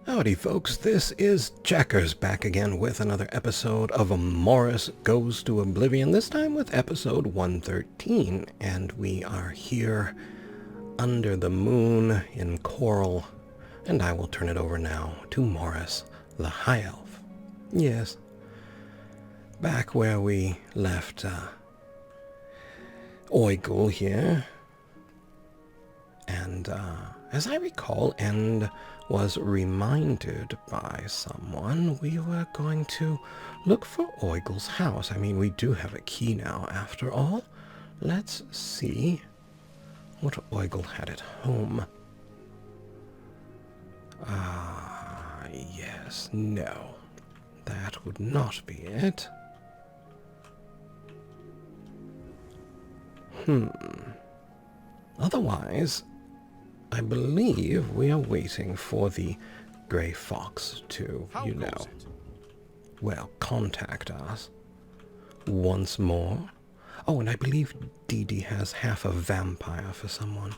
Howdy folks, this is Jackers back again with another episode of Morous Goes to Oblivion, this time with episode 113, and we are here under the moon in Coral, and I will turn it over now to Morous, the High Elf. Yes, back where we left Oigel here, and as I recall, and was reminded by someone, we were going to look for Oigel's house. I mean, we do have a key now, after all. Let's see what Oigel had at home. Yes, no. That would not be it. Otherwise, I believe we are waiting for the Grey Fox to, contact us once more. Oh, and I believe Dee Dee has half a vampire for someone.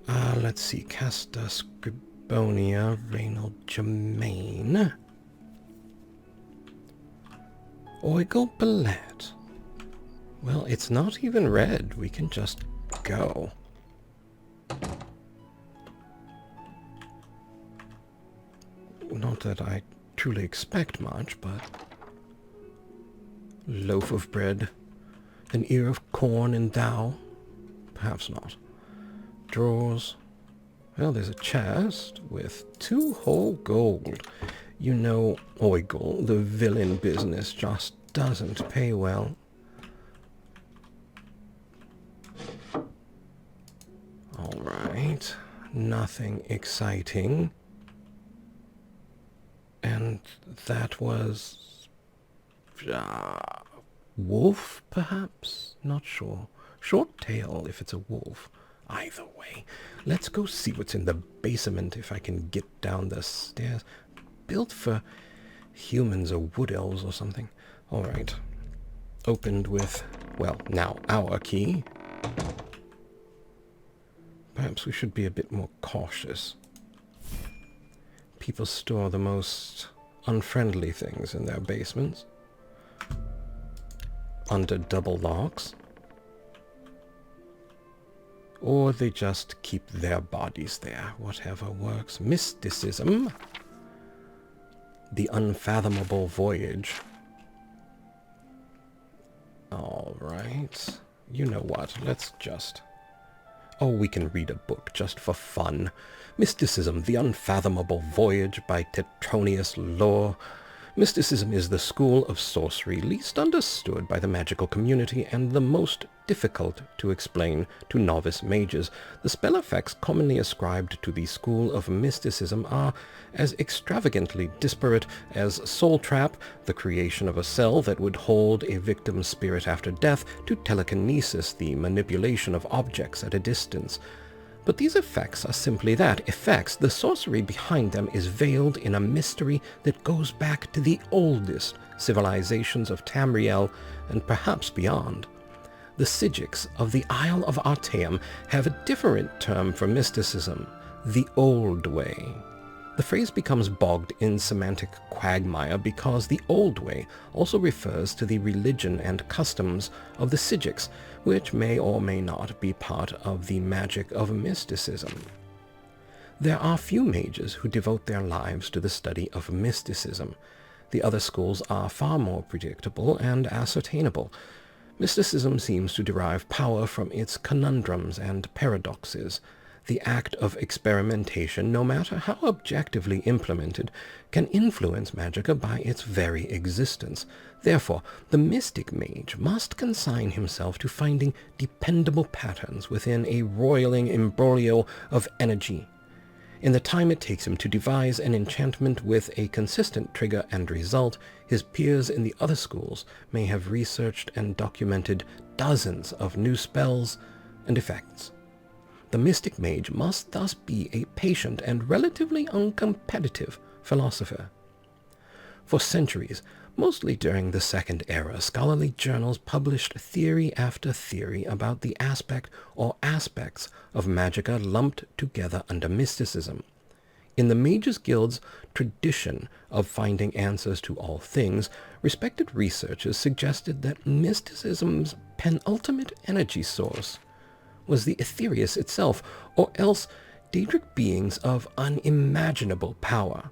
Let's see, Casta Scribonia, Reynald Germain, Oigel Ballet. Well, it's not even red. We can just go. Not that I truly expect much, but loaf of bread, an ear of corn and thou? Perhaps not. Drawers. Well, there's a chest with 2 whole gold. You know, Oigel, the villain business just doesn't pay well. Alright, nothing exciting. And that was... wolf, perhaps? Not sure. Short tail, if it's a wolf. Either way, let's go see what's in the basement if I can get down the stairs. Built for humans or wood elves or something. Alright. Opened with, well, now our key. Perhaps we should be a bit more cautious. People store the most unfriendly things in their basements. Under double locks. Or they just keep their bodies there. Whatever works. Mysticism. The unfathomable voyage. Alright. You know what? Let's just... Oh, we can read a book just for fun. Mysticism, The Unfathomable Voyage by Tetronius Lore. Mysticism is the school of sorcery least understood by the magical community and the most difficult to explain to novice mages. The spell effects commonly ascribed to the school of mysticism are as extravagantly disparate as Soul Trap, the creation of a cell that would hold a victim's spirit after death, to telekinesis, the manipulation of objects at a distance. But these effects are simply that, effects. The sorcery behind them is veiled in a mystery that goes back to the oldest civilizations of Tamriel and perhaps beyond. The Psijics of the Isle of Artaeum have a different term for mysticism, the old way. The phrase becomes bogged in semantic quagmire because the old way also refers to the religion and customs of the Psijics, which may or may not be part of the magic of mysticism. There are few mages who devote their lives to the study of mysticism. The other schools are far more predictable and ascertainable. Mysticism seems to derive power from its conundrums and paradoxes. The act of experimentation, no matter how objectively implemented, can influence magicka by its very existence. Therefore, the mystic mage must consign himself to finding dependable patterns within a roiling imbroglio of energy. In the time it takes him to devise an enchantment with a consistent trigger and result, his peers in the other schools may have researched and documented dozens of new spells and effects. The mystic mage must thus be a patient and relatively uncompetitive philosopher. For centuries, mostly during the Second Era, scholarly journals published theory after theory about the aspect or aspects of magicka lumped together under mysticism. In the Mages Guild's tradition of finding answers to all things, respected researchers suggested that mysticism's penultimate energy source was the Aetherius itself, or else Daedric beings of unimaginable power.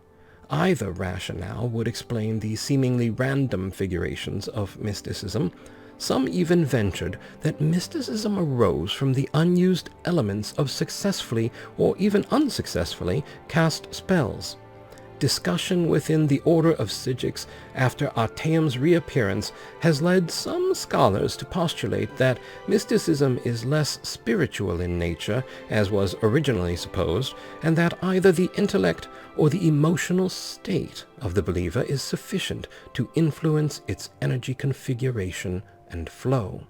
Either rationale would explain the seemingly random figurations of mysticism. Some even ventured that mysticism arose from the unused elements of successfully or even unsuccessfully cast spells. Discussion within the Order of Sigix after Artaeum's reappearance has led some scholars to postulate that mysticism is less spiritual in nature, as was originally supposed, and that either the intellect or the emotional state of the believer is sufficient to influence its energy configuration and flow.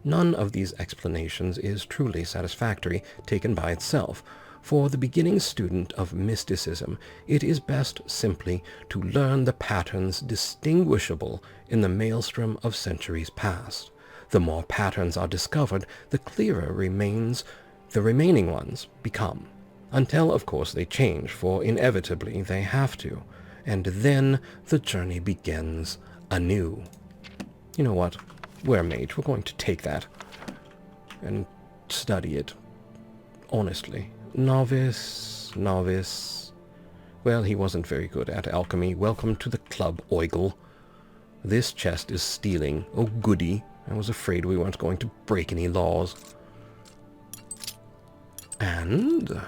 None of these explanations is truly satisfactory, taken by itself. For the beginning student of mysticism, it is best simply to learn the patterns distinguishable in the maelstrom of centuries past. The more patterns are discovered, the clearer remains the remaining ones become, until, of course, they change, for inevitably they have to, and then the journey begins anew. You know what? We're a mage. We're going to take that and study it honestly. Novice. Well, he wasn't very good at alchemy. Welcome to the club, Oigle. This chest is stealing. Oh, goody. I was afraid we weren't going to break any laws. And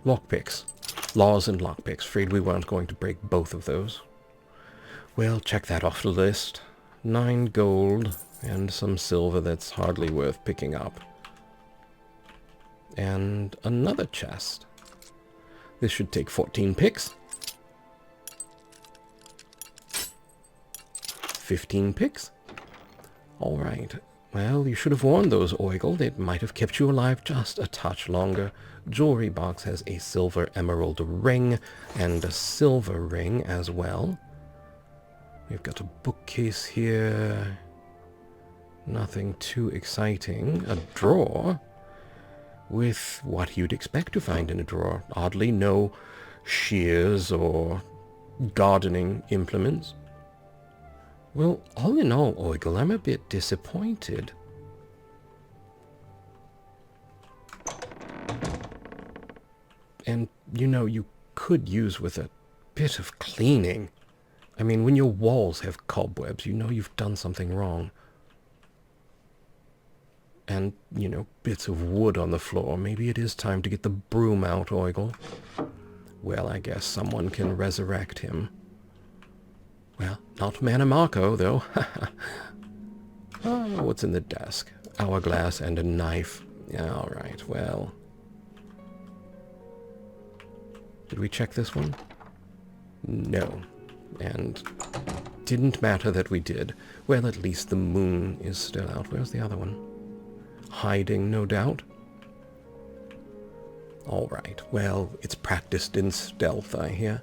lockpicks. Laws and lockpicks. Afraid we weren't going to break both of those. Well, check that off the list. 9 gold and some silver that's hardly worth picking up. And another chest. This should take 14 picks. 15 picks. All right. Well, you should have worn those, Oigle. It might have kept you alive just a touch longer. Jewelry box has a silver emerald ring and a silver ring as well. We've got a bookcase here. Nothing too exciting. A drawer with what you'd expect to find in a drawer. Oddly, no shears or gardening implements. Well, all in all, Oigle, I'm a bit disappointed. And, you know, you could use with a bit of cleaning. I mean, when your walls have cobwebs, you know you've done something wrong. And, you know, bits of wood on the floor. Maybe it is time to get the broom out, Oigle. Well, I guess someone can resurrect him. Well, not Manimarco, though. Oh, what's in the desk? Hourglass and a knife. Yeah, all right, well. Did we check this one? No. And didn't matter that we did. Well, at least the moon is still out. Where's the other one? Hiding, no doubt. All right. Well, it's practiced in stealth, I hear.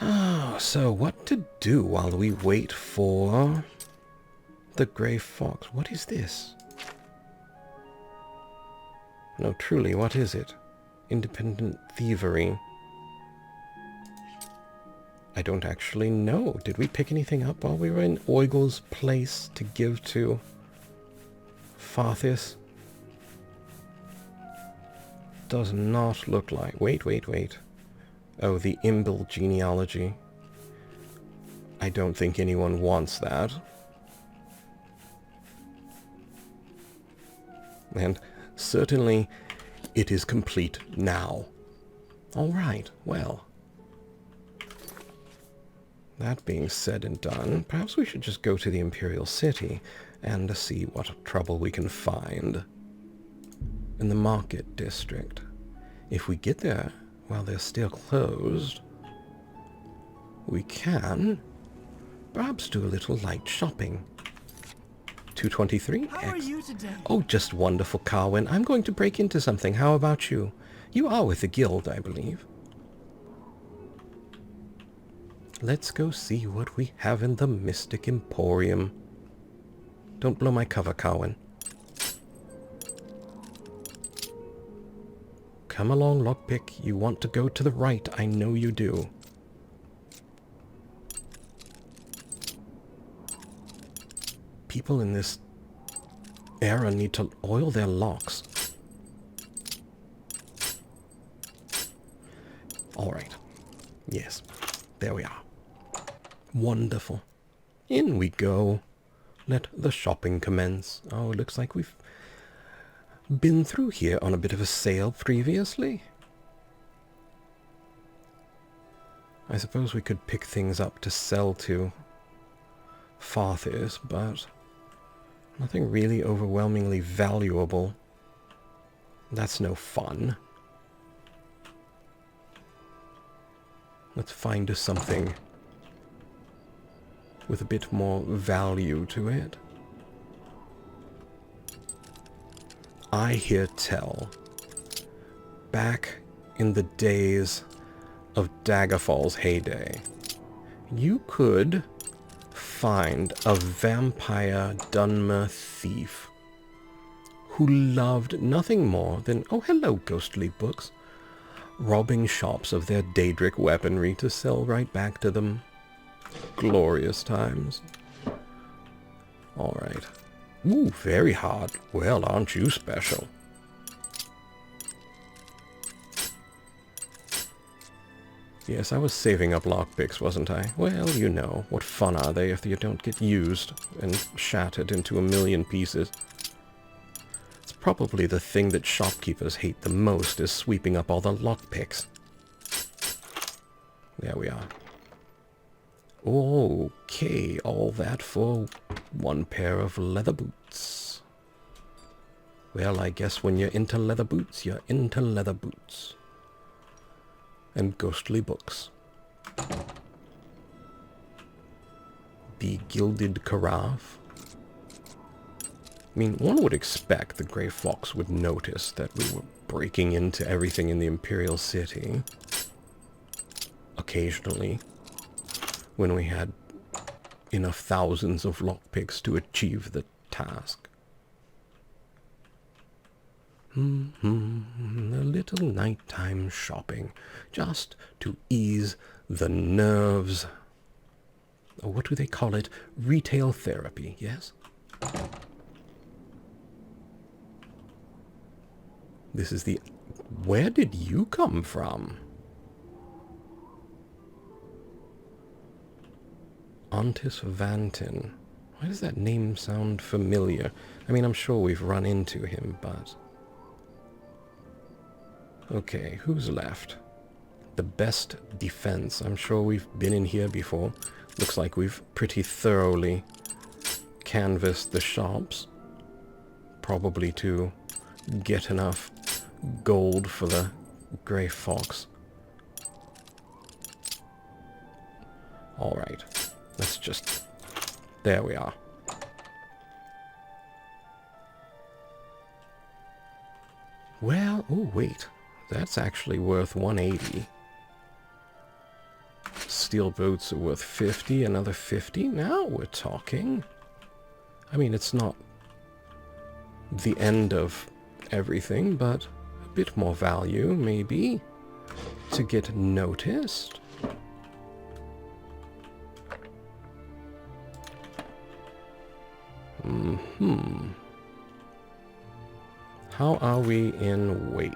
Oh, so what to do while we wait for the Grey Fox? What is this? No, truly, what is it? Independent thievery. I don't actually know. Did we pick anything up while we were in Oigle's place to give to Farthis? Does not look like... Wait. Oh, the Imbil genealogy. I don't think anyone wants that. And certainly it is complete now. All right, well. That being said and done, perhaps we should just go to the Imperial City and see what trouble we can find in the Market District. If we get there while they're still closed, we can perhaps do a little light shopping. 223? How are you today? Oh, just wonderful, Carwin. I'm going to break into something. How about you? You are with the guild, I believe. Let's go see what we have in the Mystic Emporium. Don't blow my cover, Carwin. come along, lockpick. You want to go to the right. I know you do. People in this era need to oil their locks. Alright. Yes. There we are. Wonderful. In we go. Let the shopping commence. Oh, it looks like we've been through here on a bit of a sale previously. I suppose we could pick things up to sell to fathers, but nothing really overwhelmingly valuable. That's no fun. Let's find us something with a bit more value to it. I hear tell, back in the days of Daggerfall's heyday, you could find a vampire Dunmer thief who loved nothing more than, oh hello ghostly books, robbing shops of their Daedric weaponry to sell right back to them. Glorious times. Alright. Ooh, very hard. Well, aren't you special? Yes, I was saving up lockpicks, wasn't I? Well, you know, what fun are they if you don't get used and shattered into a million pieces? It's probably the thing that shopkeepers hate the most is sweeping up all the lockpicks. There we are. Okay, all that for one pair of leather boots. Well, I guess when you're into leather boots, you're into leather boots. And ghostly books. The gilded carafe. I mean, one would expect the Grey Fox would notice that we were breaking into everything in the Imperial City. Occasionally. When we had enough thousands of lockpicks to achieve the task. A little nighttime shopping, just to ease the nerves. Or what do they call it? Retail therapy, yes? This is the... Where did you come from? Antis Vantin. Why does that name sound familiar? I mean, I'm sure we've run into him, but... Okay, who's left? The best defense. I'm sure we've been in here before. Looks like we've pretty thoroughly canvassed the shops. Probably to get enough gold for the Grey Fox. Alright. Let's just... There we are. Well, oh wait. That's actually worth 180. Steel boots are worth 50, another 50. Now we're talking. I mean, it's not the end of everything, but a bit more value, maybe, to get noticed. How are we in weight?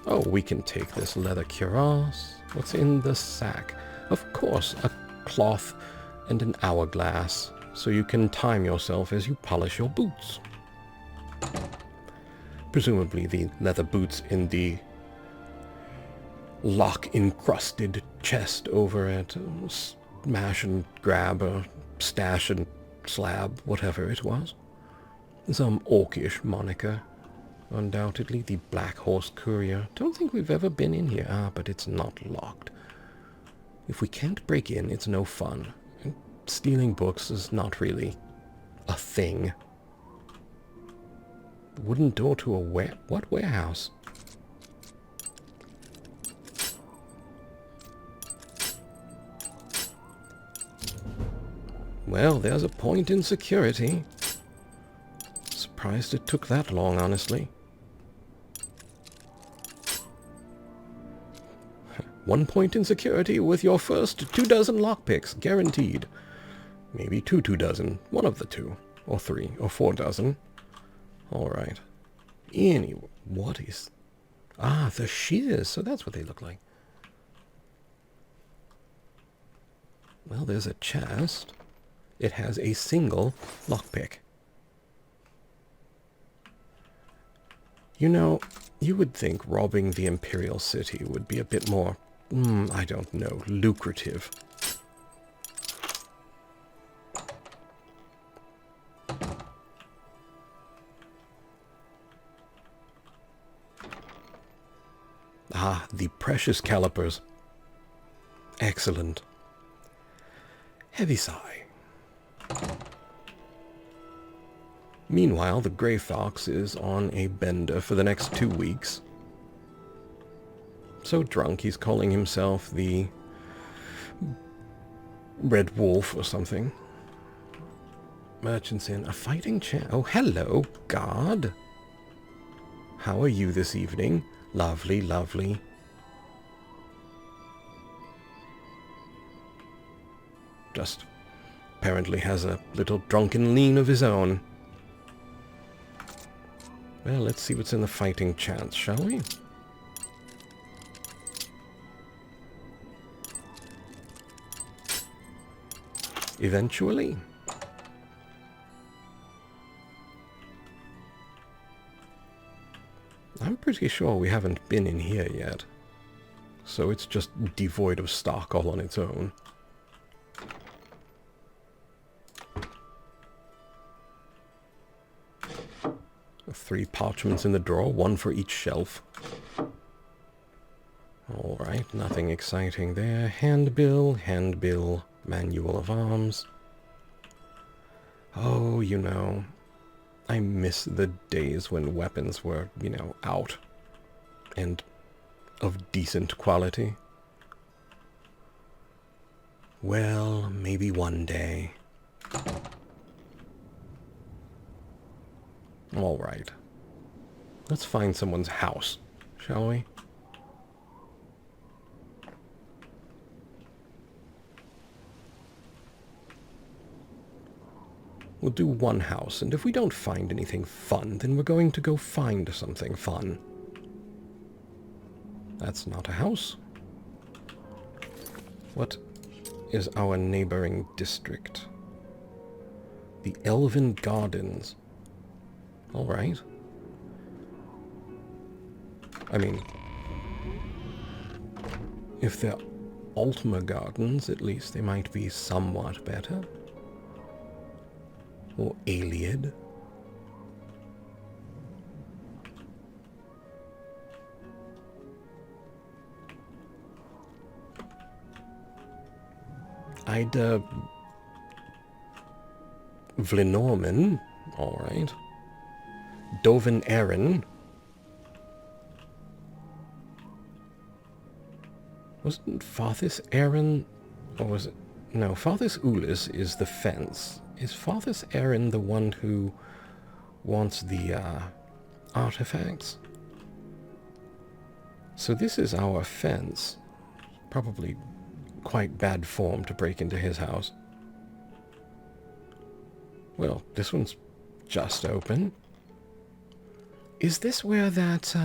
Oh, we can take this leather cuirass. What's in the sack? Of course, a cloth and an hourglass, so you can time yourself as you polish your boots. Presumably the leather boots in the lock-encrusted chest over it. Smash and grab, or stash and slab, whatever it was. Some orcish moniker. Undoubtedly the Black Horse Courier. Don't think we've ever been in here. Ah, but it's not locked. If we can't break in, it's no fun. And stealing books is not really a thing. Wooden door to a what warehouse? Well, there's a point in security. Surprised it took that long, honestly. 1 point in security with your first 24 lockpicks, guaranteed. Maybe 2 one of the two, or 3, or 4. Alright. Anyway, what is... Ah, the shears, so that's what they look like. Well, there's a chest. It has a single lockpick. You know, you would think robbing the Imperial City would be a bit more, I don't know, lucrative. Ah, the precious calipers. Excellent. Heavy sigh. Meanwhile, the Grey Fox is on a bender for the next 2 weeks. So drunk, he's calling himself the Red Wolf or something. Merchants Inn, a fighting chance. Oh, hello, guard. How are you this evening? Lovely, lovely. Just apparently has a little drunken lean of his own. Well, let's see what's in the fighting chance, shall we? Eventually. I'm pretty sure we haven't been in here yet. So it's just devoid of stock all on its own. 3 parchments in the drawer, 1 for each shelf. Alright, nothing exciting there. Handbill, manual of arms. Oh, you know, I miss the days when weapons were, you know, out. And of decent quality. Well, maybe one day. All right. Let's find someone's house, shall we? We'll do one house, and if we don't find anything fun, then we're going to go find something fun. That's not a house. What is our neighboring district? The Elven Gardens. All right. I mean, if they're Ultima Gardens, at least they might be somewhat better. Or Aliad. Ida Vlenorman, all right. Dovin Aaron. Wasn't Farthis Aaron, or was it? No, Farthis Ulis is the fence. Is Farthis Aaron the one who wants the artifacts? So this is our fence. Probably quite bad form to break into his house. Well, this one's just open. Is this where that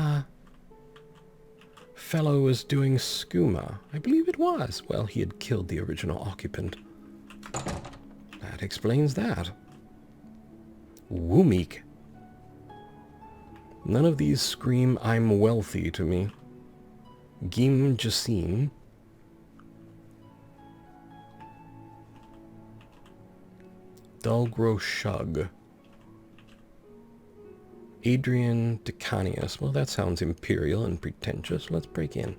fellow was doing skooma? I believe it was. Well, he had killed the original occupant. That explains that. Woomeek. None of these scream I'm wealthy to me. Gim Jassim. Dulgro Shug. Adrian Decanius. Well, that sounds imperial and pretentious. Let's break in.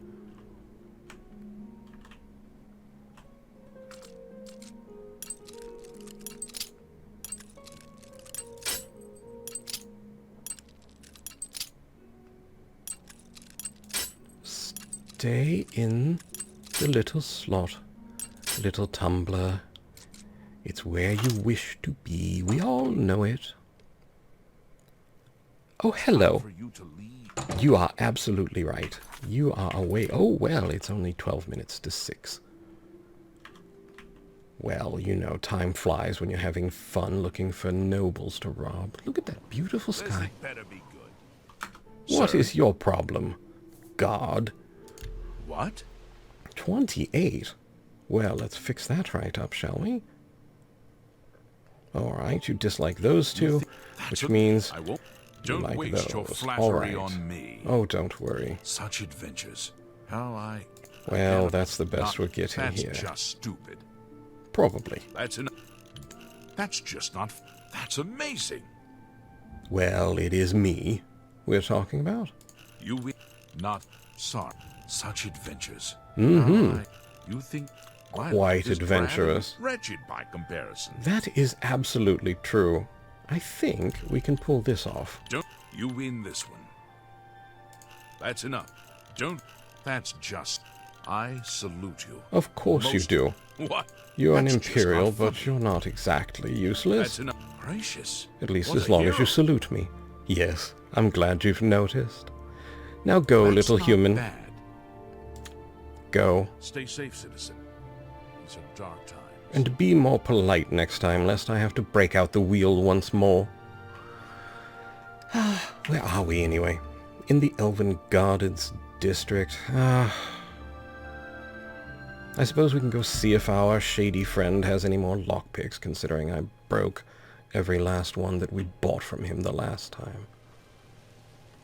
Stay in the little slot, little tumbler. It's where you wish to be. We all know it. Oh, hello. You are absolutely right. You are away. Oh, well, it's only 12 minutes to 6. Well, you know, time flies when you're having fun looking for nobles to rob. Look at that beautiful sky. Better be good. What is your problem, God? What? 28? Well, let's fix that right up, shall we? All right, you dislike those two, which means I won't. you Don't like waste your those. flattery All right. on me. Oh, don't worry. Such adventures. How I... Well, that's the best we're getting That's here. just stupid. Probably. That's just not... That's amazing. Well, it is me we're talking about. You not sorry. Such adventures. Mm-hmm. You think Quite adventurous. Wretched by comparison. That is absolutely true. I think we can pull this off. Don't you win this one. That's enough. Don't. That's just. I salute you. Of course you do. What? You're an That's just imperial, not but funny. you're not exactly useless. That's enough. Gracious. At least What as a long as you hero. salute me. Yes, I'm glad you've noticed. Now go, That's little not human. Bad. Go. Stay safe, citizen. These are dark times. And be more polite next time, lest I have to break out the wheel once more. Where are we, anyway? In the Elven Gardens district. I suppose we can go see if our shady friend has any more lockpicks, considering I broke every last one that we bought from him the last time.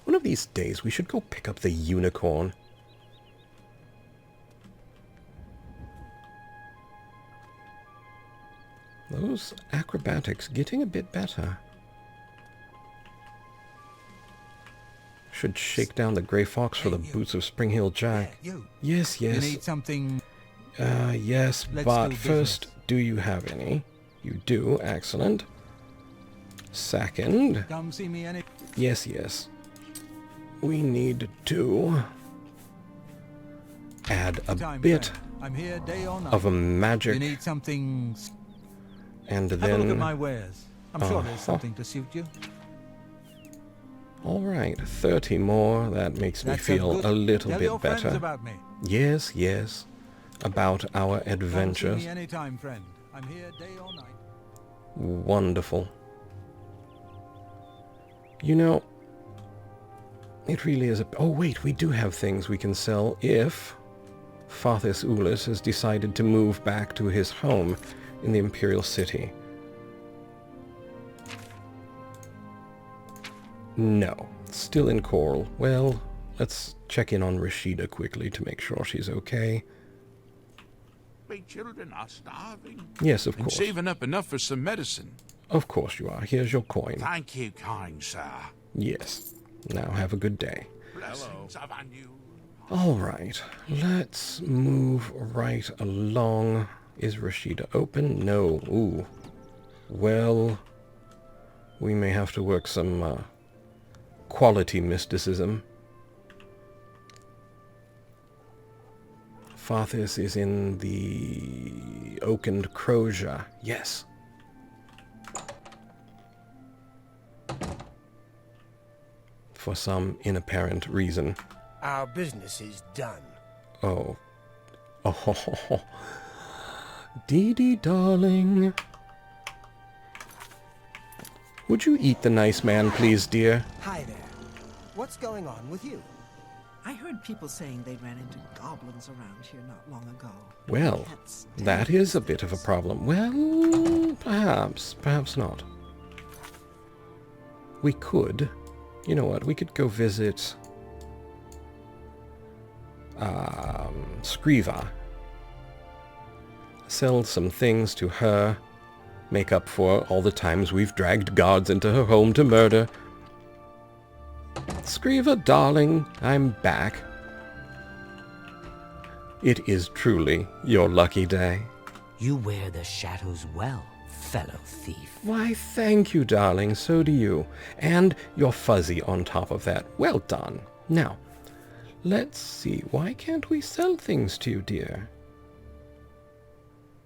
One of these days, we should go pick up the unicorn. Those acrobatics getting a bit better. Should shake down the Grey Fox for the boots of Spring Hill Jack. You. Yes, You yes. need something. Yes, Let's but do first, business. do you have any? You do, excellent. Second, Come see me any. yes, yes. We need to add a Time, bit friend. I'm here day or night. of a You magic, need something. and Have a look at then... my wares. I'm sure there's Uh-huh. something to suit you. Alright, 30 more. That makes me That's feel good. a little Tell bit your friends better. about me. Yes, yes. About our Come see adventures. me anytime, friend. I'm here day or night. Wonderful. You know, it really is a... Oh, wait, we do have things we can sell if Farthis Ulis has decided to move back to his home in the Imperial City. No, still in Coral. Well, let's check in on Rashida quickly to make sure she's okay. My children are starving. Yes, of And course. saving up enough for some medicine. Of course you are. Here's your coin. Thank you, kind sir. Yes. Now have a good day. Blessings upon you. All right, let's move right along. Is Rashida open? No. Ooh. Well, we may have to work some quality mysticism. Farthis is in the Oakened Crozier. Yes. For some inapparent reason. Our business is done. Oh. Oh. Dee Dee, darling. Would you eat the nice man, please, dear? Hi there. What's going on with you? I heard people saying they ran into goblins around here not long ago. Well, That's that is a bit of a problem. Well, perhaps not. We could. You know what? We could go visit Scriva. Sell some things to her. Make up for all the times we've dragged guards into her home to murder. Scriva, darling, I'm back. It is truly your lucky day. You wear the shadows well, fellow thief. Why, thank you, darling. So do you. And you're fuzzy on top of that. Well done. Now, let's see. Why can't we sell things to you, dear?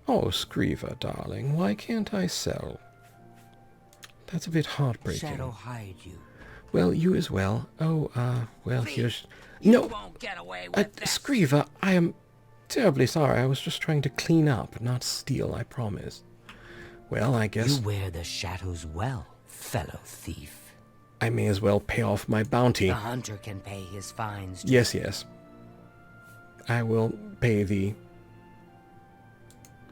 Oh, Scriva, darling. Why can't I sell? That's a bit heartbreaking. Shadow hide you. Well, you as well. Oh, well, Thief, here's... You No! won't get away with this. Screever, I am terribly sorry. I was just trying to clean up, not steal, I promise. Well, I You guess wear the shadows well, fellow thief. I may as well pay off my bounty. The hunter can pay his fines too. Yes, yes. I will pay the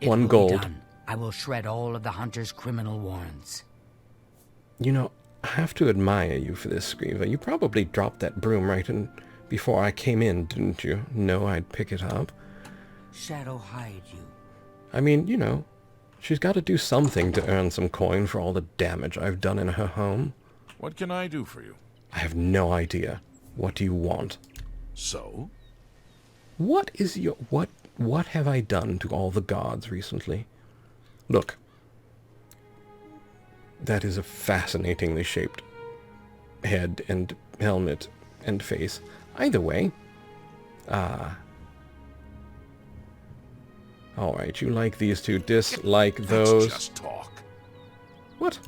It 1 will be gold. done. I will shred all of the hunter's criminal warrants. You know, I have to admire you for this, Screever. You probably dropped that broom right in before I came in, didn't you? Know I'd pick it up. Shadow hide you. I mean, you know, she's got to do something to earn some coin for all the damage I've done in her home. What can I do for you? I have no idea. What do you want? So? What is your... What have I done to all the gods recently? Look. That is a fascinatingly shaped head and helmet and face. Either way. Alright, you like these two, dislike those. That's just talk. What?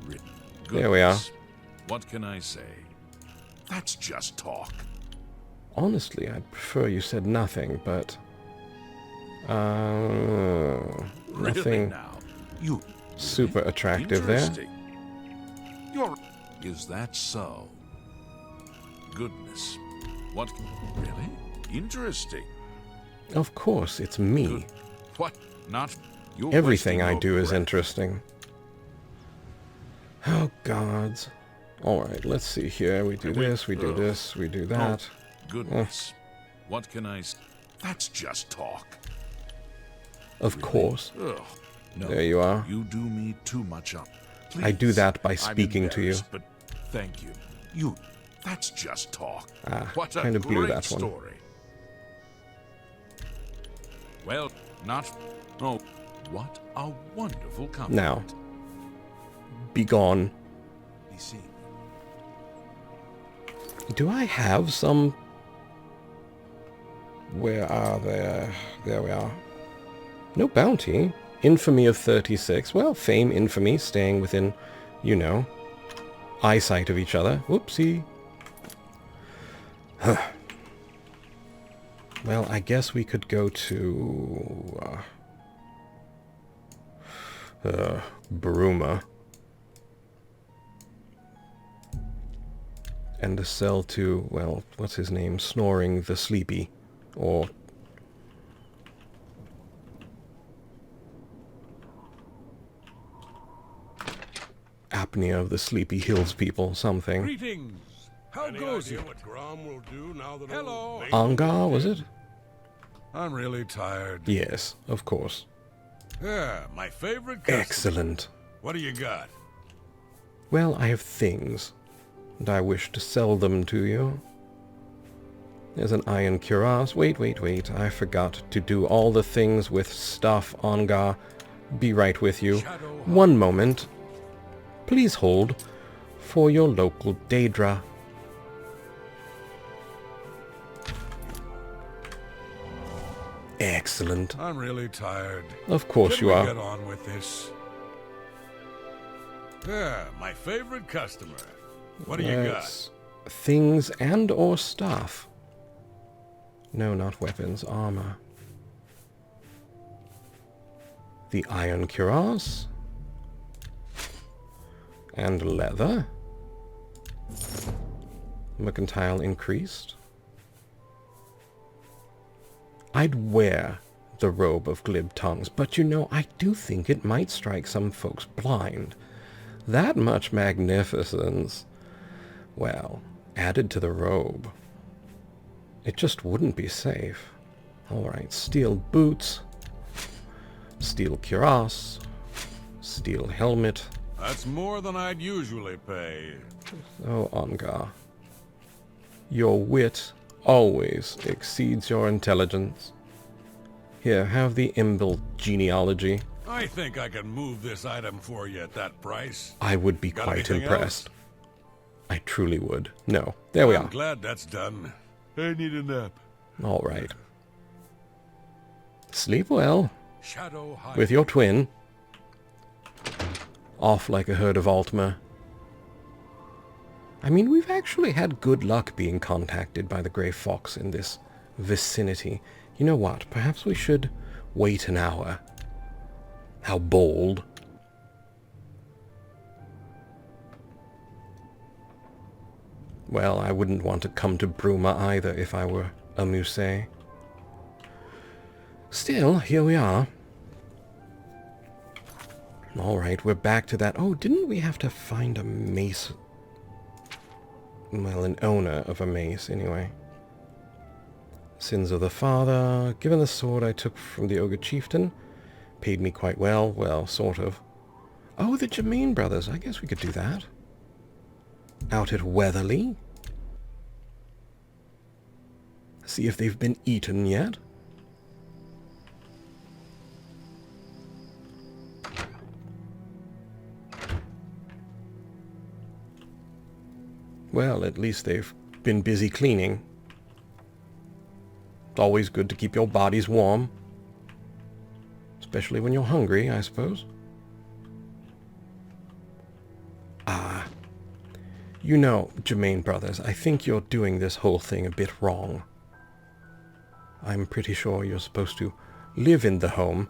Goodness. There we are. What can I say? That's just talk. Honestly, I'd prefer you said nothing, but... Really nothing now? You super attractive there. interesting. Is that so? Goodness. What? Really? Interesting. Of course, it's me. Good. What? Not you're Everything wasting I your do is breath. interesting. Oh, gods. Alright, let's see here. We do this, we do this, we do that. Goodness. What can I say? That's just talk. Of course. Ugh. No, There you are. You do me too much up. I do Please. that by I'm speaking to you. embarrassed, But thank you. That's just talk. Ah, What a kinda blew great that one. story. Well, not... Oh, what a wonderful compliment. Now, be gone. Be seen. Do I have some... Where are they? There we are. No bounty. Infamy of 36. Well, fame, infamy, staying within, you know, eyesight of each other. Whoopsie. Well, I guess we could go to... Bruma. And sell to, well, what's his name? Snoring the Sleepy. Or... Apnea of the Sleepy Hills people, something. Greetings. How goes it? What Grom will do now that Hello. Angar, was it? I'm really tired. Yes, of course. Yeah, my favorite customer. Excellent. What do you got? Well, I have things, and I wish to sell them to you. There's an iron cuirass. Wait. I forgot to do all the things with stuff, Angar. Be right with you. One moment. Please hold for your local Daedra. Excellent. I'm really tired. Of course Can you we are. get on with this? Yeah, my favorite customer. What do you got? Let's- Things and or stuff. No, not weapons, armor. The iron cuirass. And leather. Mercantile increased. I'd wear the robe of glib tongues, but you know, I do think it might strike some folks blind. That much magnificence, well, added to the robe, it just wouldn't be safe. Alright, steel boots, steel cuirass, steel helmet. That's more than I'd usually pay. Oh, Angar. Your wit always exceeds your intelligence. Here, have the inbuilt genealogy. I think I can move this item for you at that price. I would be Got quite anything impressed. I truly would. No, there we I'm are. glad that's done. I need a nap. All right. Sleep well Shadow hide. with your twin. Off like a herd of Altmer. I mean, we've actually had good luck being contacted by the Grey Fox in this vicinity. You know what? Perhaps we should wait an hour. How bold. Well, I wouldn't want to come to Bruma either if I were a Musée. Still, here we are. Alright, we're back to that. Oh, didn't we have to find a mace? Well, an owner of a mace, anyway. Sins of the father. Given the sword I took from the ogre chieftain. Paid me quite well. Well, sort of. Oh, the Germain brothers. I guess we could do that. Out at Weatherly. See if they've been eaten yet. Well, at least they've been busy cleaning. It's always good to keep your bodies warm. Especially when you're hungry, I suppose. Ah. You know, Germain brothers, I think you're doing this whole thing a bit wrong. I'm pretty sure you're supposed to live in the home.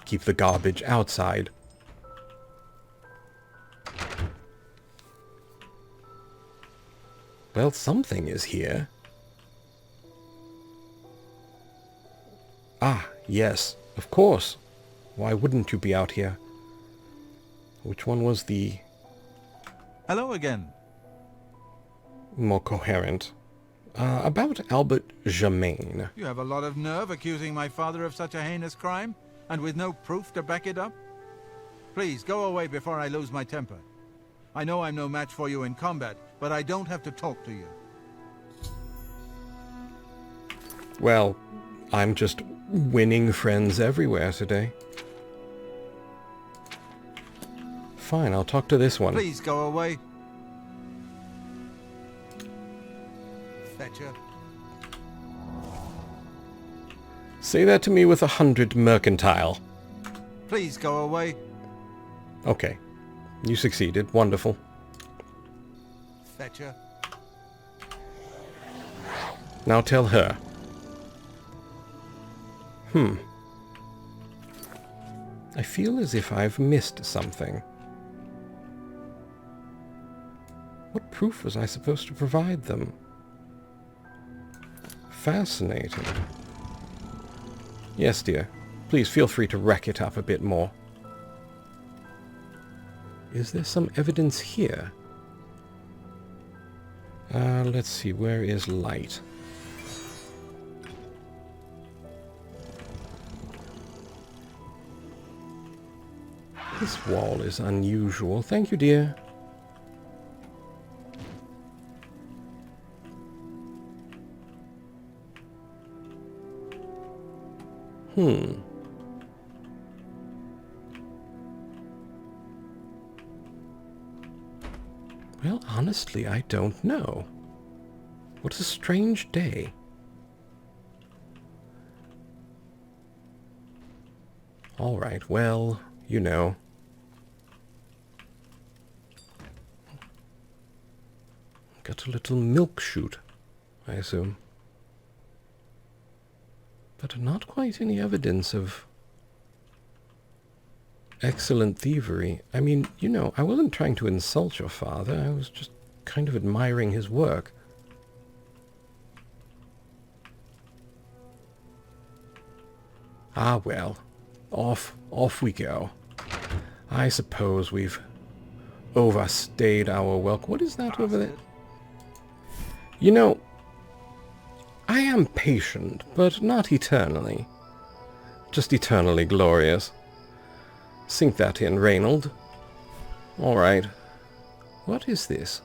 Keep the garbage outside. Well, something is here. Ah, yes, of course. Why wouldn't you be out here? Which one was the Hello again. more coherent? About Albert Germain. You have a lot of nerve accusing my father of such a heinous crime, and with no proof to back it up? Please, go away before I lose my temper. I know I'm no match for you in combat, but I don't have to talk to you. Well, I'm just winning friends everywhere today. Fine, I'll talk to this one. Please go away. Fetcher. Say that to me with 100 mercantile. Please go away. Okay. You succeeded. Wonderful. Fetcher. Now tell her. I feel as if I've missed something. What proof was I supposed to provide them? Fascinating. Yes, dear. Please feel free to wreck it up a bit more. Is there some evidence here? Let's see. Where is light? This wall is unusual. Thank you, dear. Well, honestly, I don't know. What a strange day. All right, well, you know. Got a little milk chute, I assume. But not quite any evidence of excellent thievery. I mean, you know, I wasn't trying to insult your father. I was just kind of admiring his work. Ah, well. Off we go. I suppose we've overstayed our welcome. What is that over there? You know, I am patient, but not eternally. Just eternally glorious. Sink that in, Reynold. All right. What is this?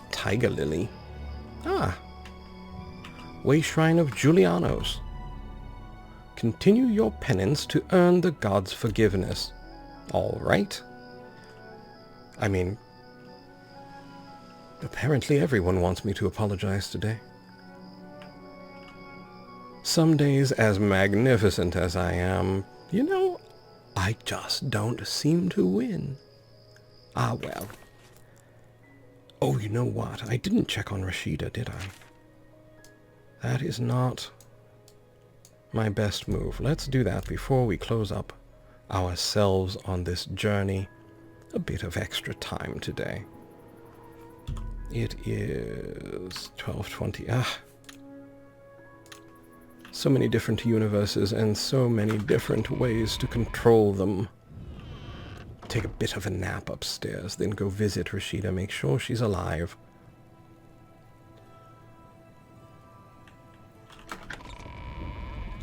Tiger Lily. Ah. Way Shrine of Julianos. Continue your penance to earn the gods' forgiveness. All right. I mean, apparently everyone wants me to apologize today. Some days, as magnificent as I am, You know, I just don't seem to win. Ah, well. Oh, you know what? I didn't check on Rashida, did I? That is not my best move. Let's do that before we close up ourselves on this journey. A bit of extra time today. It is 12:20. So many different universes and so many different ways to control them. Take a bit of a nap upstairs, then go visit Rashida, make sure she's alive.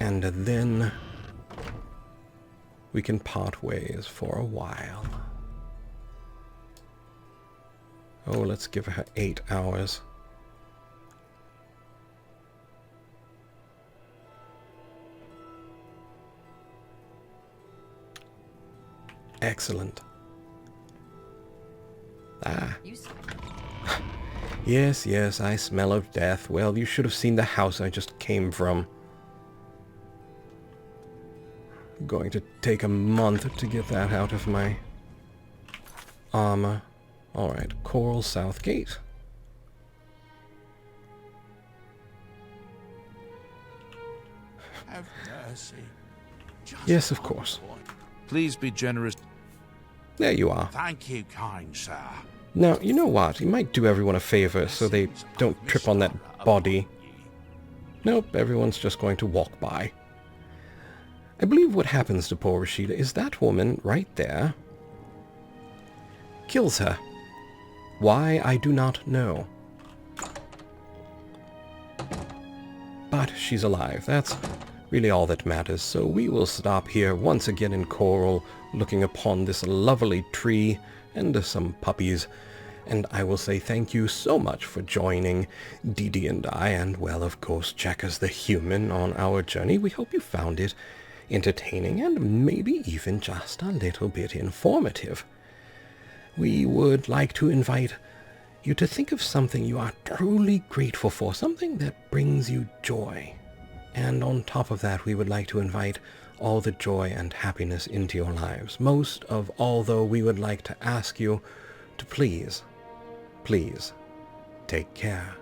And then we can part ways for a while. Oh, let's give her 8 hours. Excellent. Ah. Yes, yes, I smell of death. Well, you should have seen the house I just came from. Going to take a month to get that out of my armor. Alright, Coral South Gate. Have mercy. Yes, of course. Please be generous. There you are. Thank you, kind sir. Now, you know what? You might do everyone a favor so they don't trip on that body. Nope, everyone's just going to walk by. I believe what happens to poor Rashida is that woman right there kills her. Why, I do not know. But she's alive. That's really all that matters. So we will stop here once again in Coral, looking upon this lovely tree and some puppies. And I will say thank you so much for joining Dee Dee and I, and, well, of course, Checkers the Human on our journey. We hope you found it entertaining and maybe even just a little bit informative. We would like to invite you to think of something you are truly grateful for, something that brings you joy. And on top of that, we would like to invite all the joy and happiness into your lives. Most of all, though, we would like to ask you to please, please take care.